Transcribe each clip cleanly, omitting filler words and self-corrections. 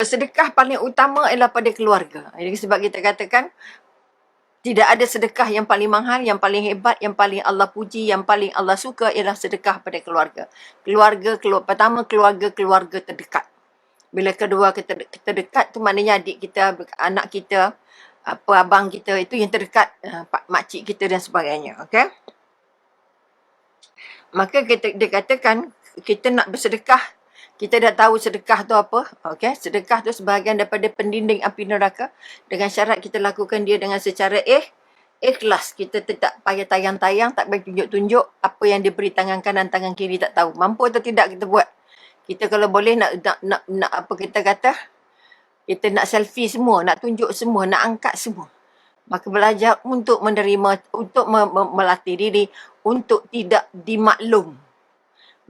Sedekah paling utama ialah pada keluarga. Jadi sebab kita katakan, tidak ada sedekah yang paling mahal, yang paling hebat, yang paling Allah puji, yang paling Allah suka ialah sedekah pada keluarga. Pertama keluarga terdekat. Bila kedua kita dekat tu maknanya adik kita, anak kita, apa abang kita itu yang terdekat, makcik kita dan sebagainya. Okey? Maka dia katakan kita nak bersedekah, kita dah tahu sedekah tu apa. Okey, sedekah tu sebahagian daripada pendinding api neraka, dengan syarat kita lakukan dia dengan secara ikhlas. Kita tak payah tayang-tayang, tak payah tunjuk-tunjuk apa yang diberi tangan kanan, tangan kiri tak tahu. Mampu atau tidak kita buat. Kita kalau boleh nak apa kita kata, kita nak selfie semua, nak tunjuk semua, nak angkat semua. Maka belajar untuk menerima, untuk melatih diri, untuk tidak dimaklum.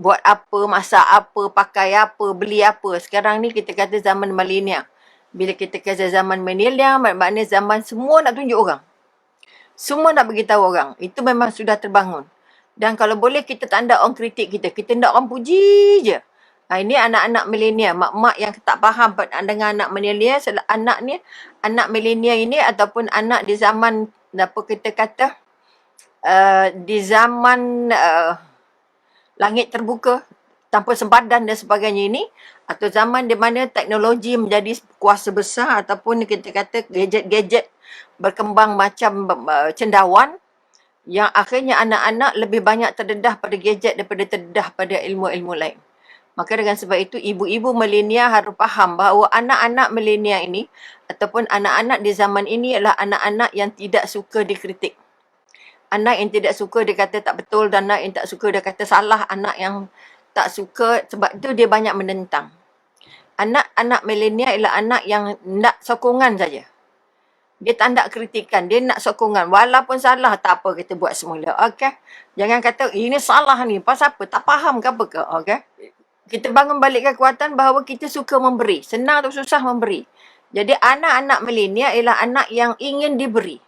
Buat apa, masak apa, pakai apa, beli apa. Sekarang ni kita kata zaman milenial. Bila kita kata zaman milenial, maknanya zaman semua nak tunjuk orang. Semua nak beritahu orang. Itu memang sudah terbangun. Dan kalau boleh kita tak nak orang kritik kita. Kita nak orang puji je. Ini anak-anak milenial, mak-mak yang tak faham dengan anak milenial, anak milenial ini ataupun anak di zaman, apa kita kata, di zaman langit terbuka, tanpa sempadan dan sebagainya ini, atau zaman di mana teknologi menjadi kuasa besar ataupun kita kata gadget-gadget berkembang macam cendawan, yang akhirnya anak-anak lebih banyak terdedah pada gadget daripada terdedah pada ilmu-ilmu lain. Maka dengan sebab itu, ibu-ibu milenial harus faham bahawa anak-anak milenial ini ataupun anak-anak di zaman ini adalah anak-anak yang tidak suka dikritik. Anak yang tidak suka dia kata tak betul, dan anak yang tak suka dia kata salah. Anak yang tak suka, sebab itu dia banyak menentang. Anak-anak milenial ialah anak yang nak sokongan saja. Dia tak nak kritikan, dia nak sokongan. Walaupun salah, tak apa kita buat semula. Okey? Jangan kata, ini salah ni, pasal apa? Tak faham ke apa ke? Okey? Kita bangun balik kekuatan bahawa kita suka memberi. Senang atau susah memberi. Jadi anak-anak milenial ialah anak yang ingin diberi.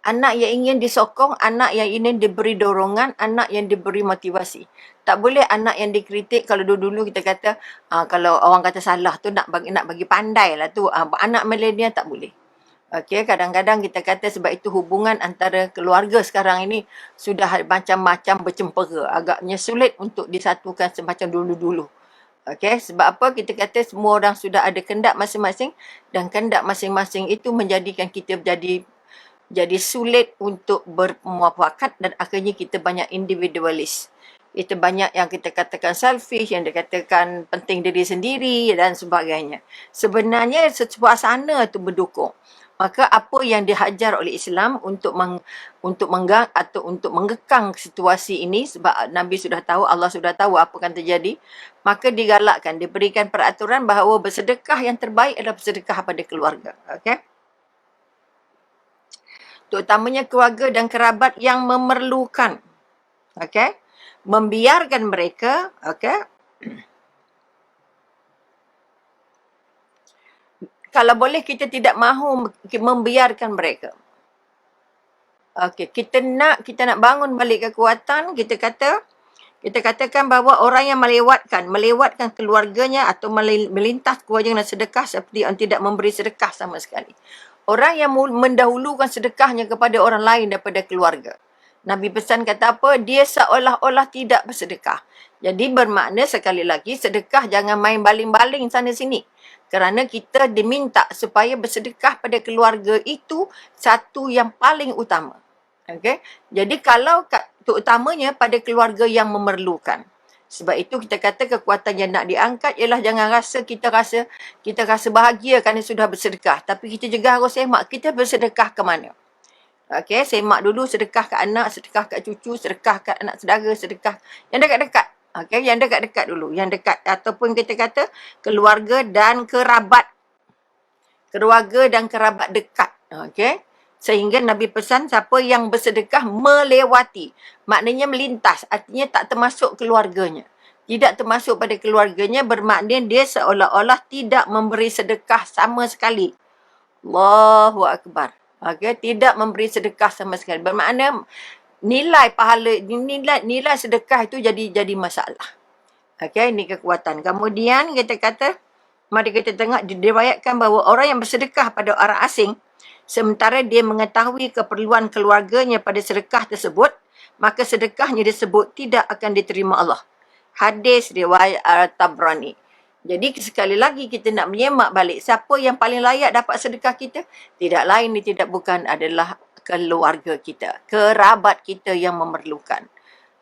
Anak yang ingin disokong, anak yang ingin diberi dorongan, anak yang diberi motivasi. Tak boleh anak yang dikritik. Kalau dulu-dulu kita kata, kalau orang kata salah tu nak bagi pandai lah tu. Anak milenial tak boleh. Okey, kadang-kadang kita kata sebab itu hubungan antara keluarga sekarang ini sudah macam-macam bercempera. Agaknya sulit untuk disatukan semacam dulu-dulu. Okey, sebab apa? Kita kata semua orang sudah ada kehendak masing-masing, dan kehendak masing-masing itu menjadikan kita jadi sulit untuk bermuafakat, dan akhirnya kita banyak individualis. Kita banyak yang kita katakan selfish, yang dikatakan penting diri sendiri dan sebagainya. Sebenarnya suasana itu mendukung. Maka apa yang dihajar oleh Islam untuk mengekang situasi ini, sebab Nabi sudah tahu, Allah sudah tahu apa akan terjadi, maka digalakkan, diberikan peraturan bahawa bersedekah yang terbaik adalah bersedekah pada keluarga. Okey? Terutamanya keluarga dan kerabat yang memerlukan. Okey? Membiarkan mereka, okey? Kalau boleh kita tidak mahu membiarkan mereka. Okey, kita nak bangun balik kekuatan, kita katakan bahawa orang yang melewatkan keluarganya atau melintas kewajiban sedekah seperti yang tidak memberi sedekah sama sekali. Orang yang mendahulukan sedekahnya kepada orang lain daripada keluarga. Nabi pesan kata apa? Dia seolah-olah tidak bersedekah. Jadi bermakna sekali lagi, sedekah jangan main baling-baling sana sini. Kerana kita diminta supaya bersedekah pada keluarga itu satu yang paling utama. Okay? Jadi kalau terutamanya pada keluarga yang memerlukan. Sebab itu kita kata kekuatan yang nak diangkat ialah jangan kita rasa bahagia kerana sudah bersedekah. Tapi kita juga harus semak kita bersedekah ke mana. Okey, semak dulu sedekah ke anak, sedekah ke cucu, sedekah ke anak saudara, sedekah yang dekat-dekat. Okey, yang dekat-dekat dulu, yang dekat ataupun kita kata keluarga dan kerabat. Keluarga dan kerabat dekat. Okey. Sehingga Nabi pesan siapa yang bersedekah melewati. Maknanya melintas. Artinya tak termasuk keluarganya. Tidak termasuk pada keluarganya bermakna dia seolah-olah tidak memberi sedekah sama sekali. Allahu Akbar. Okay? Tidak memberi sedekah sama sekali. Bermakna nilai pahala, nilai sedekah itu jadi masalah. Okay? Ini kekuatan. Kemudian kita kata Mari kita tengok, diriwayatkan bahawa orang yang bersedekah pada orang asing, sementara dia mengetahui keperluan keluarganya pada sedekah tersebut, maka sedekahnya disebut tidak akan diterima Allah. Hadis riwayat Al-Tabrani. Jadi sekali lagi kita nak menyemak balik, siapa yang paling layak dapat sedekah kita? Tidak lain tidak bukan adalah keluarga kita, kerabat kita yang memerlukan.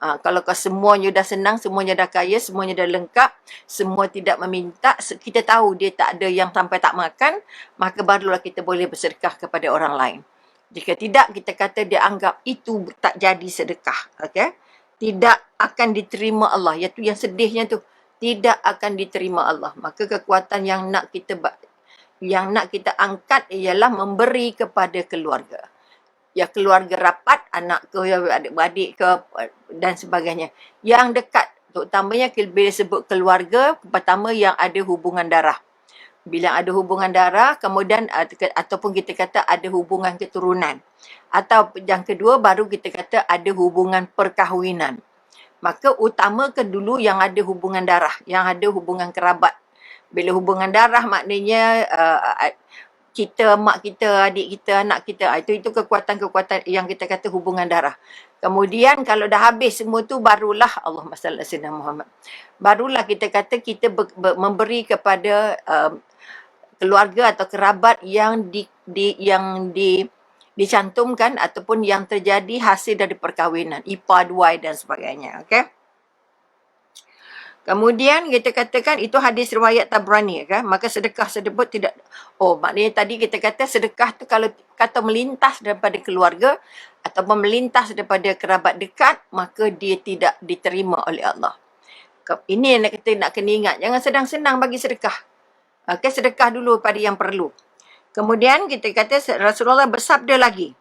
Kalau semuanya dah senang, semuanya dah kaya, semuanya dah lengkap, semua tidak meminta, kita tahu dia tak ada yang sampai tak makan, maka barulah kita boleh bersedekah kepada orang lain. Jika tidak, kita kata dia anggap itu tak jadi sedekah. Okay? Tidak akan diterima Allah. Iaitu yang sedihnya tu. Tidak akan diterima Allah. Maka kekuatan yang nak kita angkat ialah memberi kepada keluarga. Ya keluarga rapat, anak ke, adik-beradik ke dan sebagainya. Yang dekat, terutamanya bila sebut keluarga, pertama yang ada hubungan darah. Bila ada hubungan darah, kemudian ataupun kita kata ada hubungan keturunan. Atau yang kedua baru kita kata ada hubungan perkahwinan. Maka utamakan dulu yang ada hubungan darah, yang ada hubungan kerabat. Bila hubungan darah maknanya kita, mak kita, adik kita, anak kita. Itu kekuatan-kekuatan yang kita kata hubungan darah. Kemudian kalau dah habis semua tu, barulah Allahumma salli ala sayyidina Muhammad. Barulah kita kata kita memberi kepada keluarga atau kerabat yang dicantumkan ataupun yang terjadi hasil dari perkahwinan, ipar, duai dan sebagainya. Okay? Kemudian kita katakan itu hadis riwayat Tabrani, kan? Maka sedekah tersebut tidak, maknanya tadi kita kata sedekah tu kalau kata melintas daripada keluarga ataupun melintas daripada kerabat dekat, maka dia tidak diterima oleh Allah. Ini yang kita nak kena ingat, jangan senang-senang bagi sedekah. Okay, sedekah dulu pada yang perlu. Kemudian kita kata Rasulullah bersabda lagi,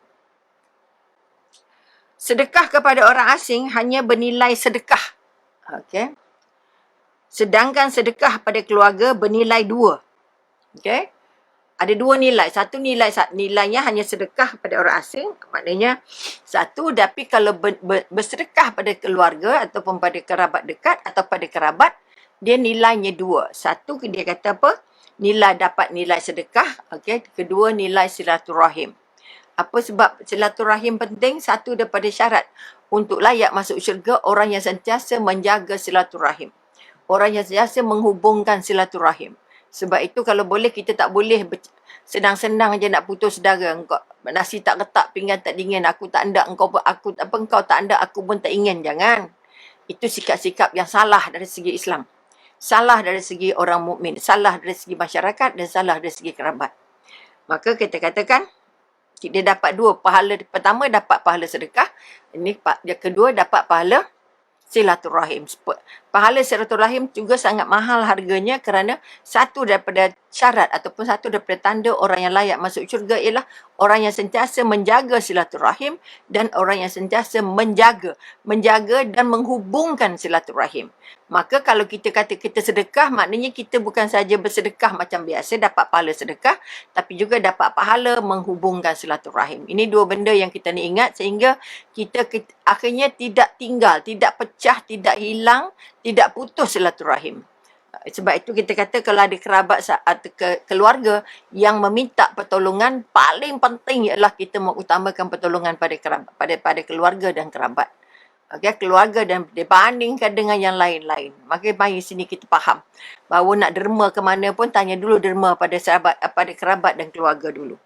sedekah kepada orang asing hanya bernilai sedekah. Okay. Sedangkan sedekah pada keluarga bernilai 2. Okay? Ada 2 nilai. Satu nilainya hanya sedekah pada orang asing. Maknanya satu, tapi kalau bersedekah pada keluarga ataupun pada kerabat dekat atau pada kerabat, dia nilainya 2. Satu, dia kata apa? Dapat nilai sedekah. Okay? Kedua, nilai silaturahim. Apa sebab silaturahim penting? Satu daripada syarat untuk layak masuk syurga, orang yang sentiasa menjaga silaturahim. Orang yang sentiasa menghubungkan silaturahim. Sebab itu kalau boleh, kita tak boleh senang-senang je nak putus saudara. Nasi tak ketak, pinggan tak dingin, aku tak hendak, engkau tak hendak, aku pun tak ingin. Jangan. Itu sikap-sikap yang salah dari segi Islam. Salah dari segi orang mukmin, salah dari segi masyarakat dan salah dari segi kerabat. Maka kita katakan, dia dapat 2 pahala. Pertama dapat pahala sedekah. Yang kedua dapat pahala silaturahim. Pahala silaturahim juga sangat mahal harganya kerana satu daripada syarat ataupun satu daripada tanda orang yang layak masuk syurga ialah orang yang sentiasa menjaga silaturahim dan orang yang sentiasa menjaga dan menghubungkan silaturahim. Maka kalau kita kata kita sedekah, maknanya kita bukan saja bersedekah macam biasa dapat pahala sedekah, tapi juga dapat pahala menghubungkan silaturahim. Ini 2 benda yang kita ni ingat sehingga kita akhirnya tidak tinggal, tidak pecah, tidak hilang, tidak putus silaturahim. Sebab itu kita kata kalau ada kerabat atau keluarga yang meminta pertolongan, paling penting ialah kita mengutamakan pertolongan pada keluarga dan kerabat. Okay, keluarga dan dibandingkan dengan yang lain-lain. Maka mari sini kita faham bahawa nak derma ke mana pun tanya dulu derma pada sahabat, pada kerabat dan keluarga dulu.